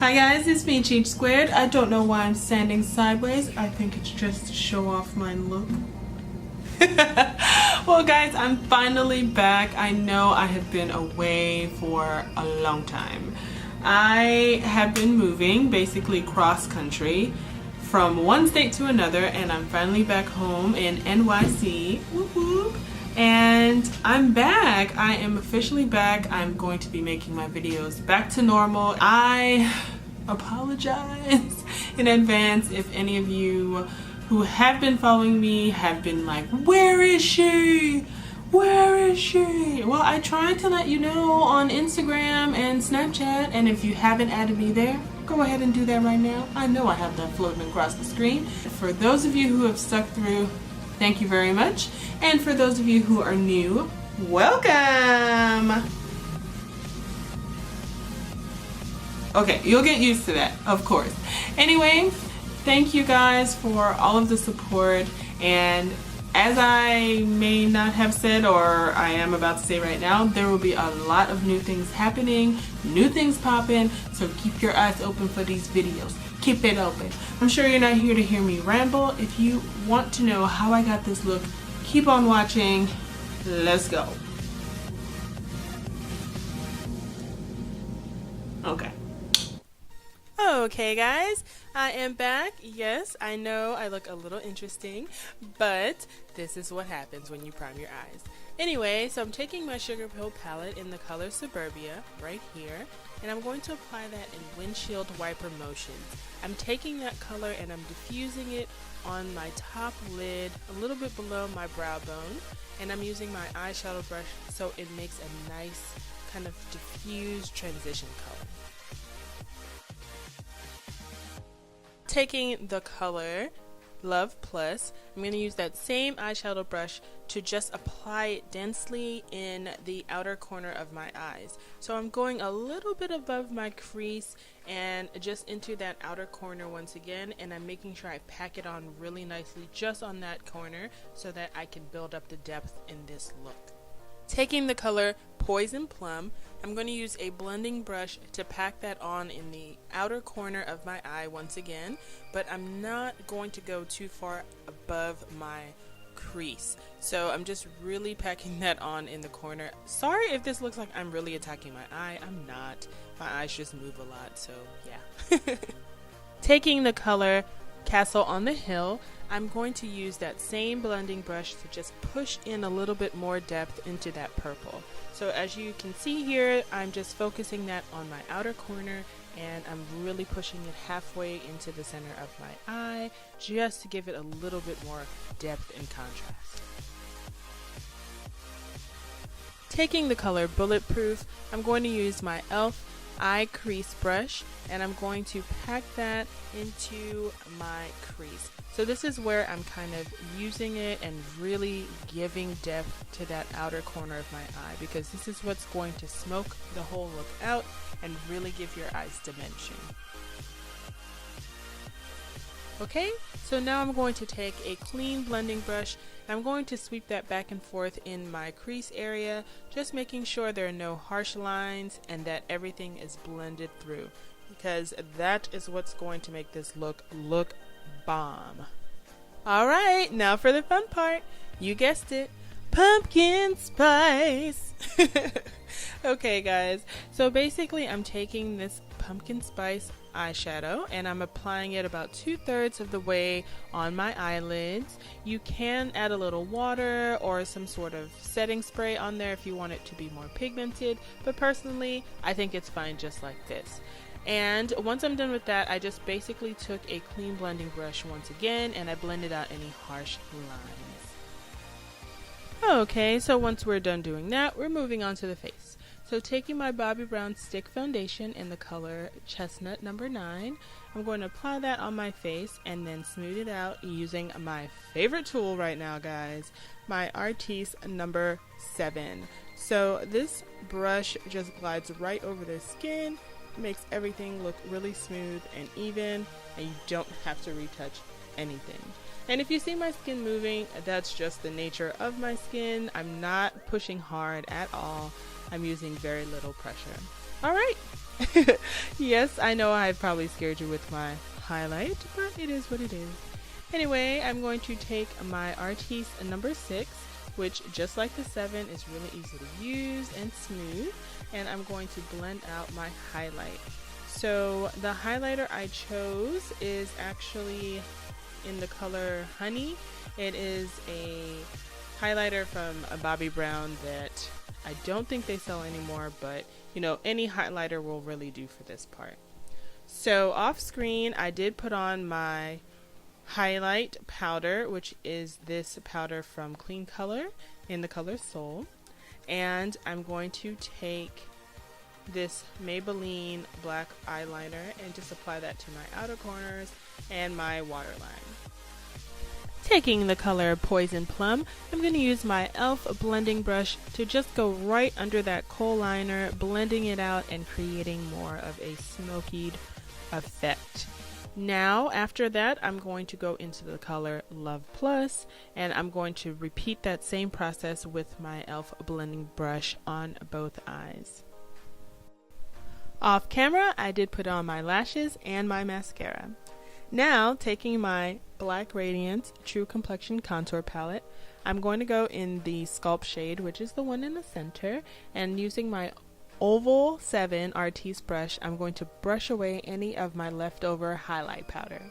Hi guys, it's me, Cheech Squared. I don't know why I'm standing sideways. I think it's just to show off my look. Well guys, I'm finally back. I know I have been away for a long time. I have been moving, basically cross country, from one state to another, and I'm finally back home in NYC. Woo-hoo. And I'm back. I am officially back. I'm going to be making my videos back to normal. I apologize in advance if any of you who have been following me have been like, where is she? Where is she? Well, I tried to let you know on Instagram and Snapchat, and if you haven't added me there, go ahead and do that right now. I know I have that floating across the screen. For those of you who have stuck through, thank you very much. And for those of you who are new, welcome! Okay, you'll get used to that, of course. Anyway, thank you guys for all of the support, and as I may not have said, or I am about to say right now, there will be a lot of new things happening, new things popping, so keep your eyes open for these videos. Keep it open. I'm sure you're not here to hear me ramble. If you want to know how I got this look, keep on watching. Let's go. Okay guys, I am back. Yes, I know I look a little interesting, but this is what happens when you prime your eyes. Anyway, so I'm taking my SUGARPILL palette in the color Suburbia right here, and I'm going to apply that in windshield wiper motions. I'm taking that color and I'm diffusing it on my top lid, a little bit below my brow bone, and I'm using my eyeshadow brush so it makes a nice kind of diffused transition color. Taking the color Love Plus, I'm going to use that same eyeshadow brush to just apply it densely in the outer corner of my eyes. So I'm going a little bit above my crease and just into that outer corner once again, and I'm making sure I pack it on really nicely just on that corner so that I can build up the depth in this look. Taking the color Poison Plum, I'm going to use a blending brush to pack that on in the outer corner of my eye once again, but I'm not going to go too far above my crease. So I'm just really packing that on in the corner. Sorry if this looks like I'm really attacking my eye. I'm not. My eyes just move a lot, so yeah. Taking the color Castle on the Hill, I'm going to use that same blending brush to just push in a little bit more depth into that purple. So as you can see here, I'm just focusing that on my outer corner, and I'm really pushing it halfway into the center of my eye just to give it a little bit more depth and contrast. Taking the color Bulletproof, I'm going to use my e.l.f. eye crease brush, and I'm going to pack that into my crease. So this is where I'm kind of using it and really giving depth to that outer corner of my eye, because this is what's going to smoke the whole look out and really give your eyes dimension. Okay, so now I'm going to take a clean blending brush. I'm going to sweep that back and forth in my crease area, just making sure there are no harsh lines and that everything is blended through, because that is what's going to make this look bomb. Alright, now for the fun part. You guessed it, pumpkin spice. Okay guys, so basically I'm taking this pumpkin spice eyeshadow and I'm applying it about 2/3 of the way on my eyelids. You can add a little water or some sort of setting spray on there if you want it to be more pigmented, but personally I think it's fine just like this. And once I'm done with that, I just basically took a clean blending brush once again and I blended out any harsh lines. Okay, so once we're done doing that, we're moving on to the face. So taking my Bobbi Brown Stick Foundation in the color Chestnut number 9, I'm going to apply that on my face and then smooth it out using my favorite tool right now, guys, my artis number 7. So this brush just glides right over the skin, makes everything look really smooth and even, and you don't have to retouch anything. And if you see my skin moving, that's just the nature of my skin. I'm not pushing hard at all. I'm using very little pressure. Alright, Yes, I know I probably scared you with my highlight, but it is what it is. Anyway, I'm going to take my Artis number 6, which just like the 7 is really easy to use and smooth, and I'm going to blend out my highlight. So the highlighter I chose is actually in the color Honey. It is a highlighter from a Bobbi Brown that I don't think they sell anymore, but you know, any highlighter will really do for this part. So off screen, I did put on my highlight powder, which is this powder from Clean Color in the color Soul, and I'm going to take this Maybelline black eyeliner and just apply that to my outer corners and my waterline. Taking the color Poison Plum, I'm going to use my e.l.f. blending brush to just go right under that kohl liner, blending it out and creating more of a smokied effect. Now, after that, I'm going to go into the color Love Plus, and I'm going to repeat that same process with my e.l.f. blending brush on both eyes. Off camera, I did put on my lashes and my mascara. Now, taking my Black Radiance True Complexion Contour Palette, I'm going to go in the Sculpt shade, which is the one in the center, and using my Oval 7 Artis brush, I'm going to brush away any of my leftover highlight powder.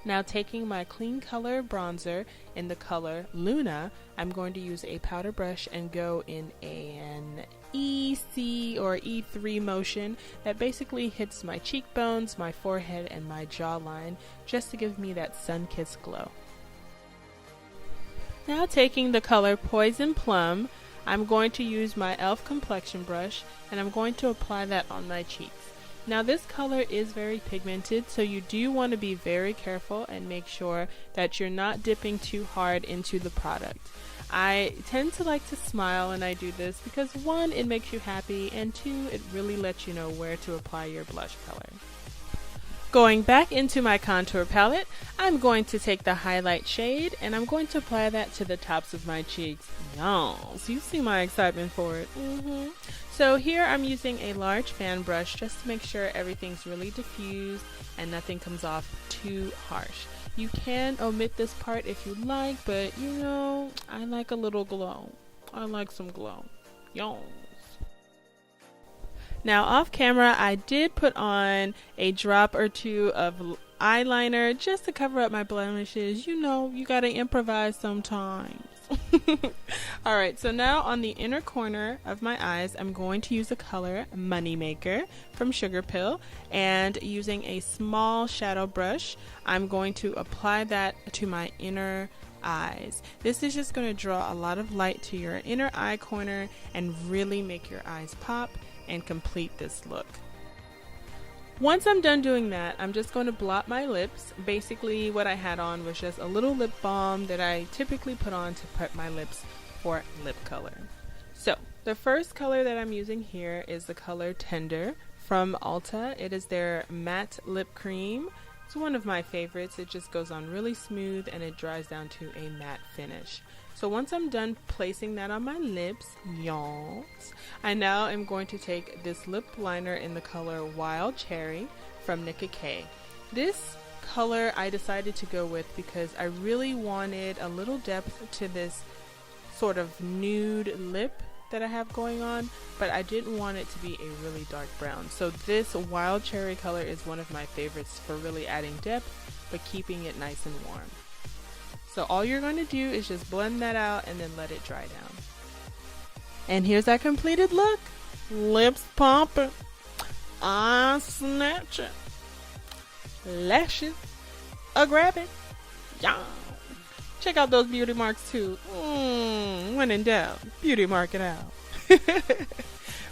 Now, taking my Clean Color bronzer in the color Luna, I'm going to use a powder brush and go in an EC or E3 motion that basically hits my cheekbones, my forehead, and my jawline, just to give me that sun-kissed glow. Now, taking the color Poison Plum, I'm going to use my e.l.f. complexion brush, and I'm going to apply that on my cheeks. Now, this color is very pigmented, so you do want to be very careful and make sure that you're not dipping too hard into the product. I tend to like to smile when I do this because 1, it makes you happy, and 2, it really lets you know where to apply your blush color. Going back into my contour palette, I'm going to take the highlight shade and I'm going to apply that to the tops of my cheeks. Yes, you see my excitement for it. So here I'm using a large fan brush just to make sure everything's really diffused and nothing comes off too harsh. You can omit this part if you like, but you know, I like a little glow. I like some glow. Yes. Now, off camera, I did put on a drop or 2 of eyeliner just to cover up my blemishes. You know, you gotta improvise sometimes. Alright, so now on the inner corner of my eyes, I'm going to use the color Moneymaker from SUGARPILL, and using a small shadow brush, I'm going to apply that to my inner eyes. This is just going to draw a lot of light to your inner eye corner and really make your eyes pop and complete this look. Once I'm done doing that, I'm just going to blot my lips. Basically, what I had on was just a little lip balm that I typically put on to prep my lips for lip color. So, the first color that I'm using here is the color Tender from Ulta. It is their matte lip cream. It's one of my favorites. It just goes on really smooth and it dries down to a matte finish. So once I'm done placing that on my lips, y'all, I now am going to take this lip liner in the color Wild Cherry from Nicka K. This color I decided to go with because I really wanted a little depth to this sort of nude lip that I have going on, but I didn't want it to be a really dark brown. So this Wild Cherry color is one of my favorites for really adding depth, but keeping it nice and warm. So all you're going to do is just blend that out and then let it dry down. And here's that completed look. Lips pumping, eyes snatching, lashes a grabbing. Yeah. Check out those beauty marks too. When in doubt, beauty mark it out.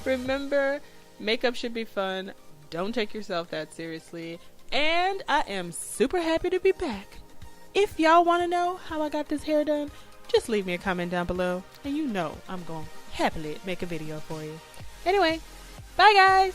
Remember, makeup should be fun. Don't take yourself that seriously. And I am super happy to be back. If y'all want to know how I got this hair done, just leave me a comment down below, and you know I'm going to happily make a video for you. Anyway, bye guys!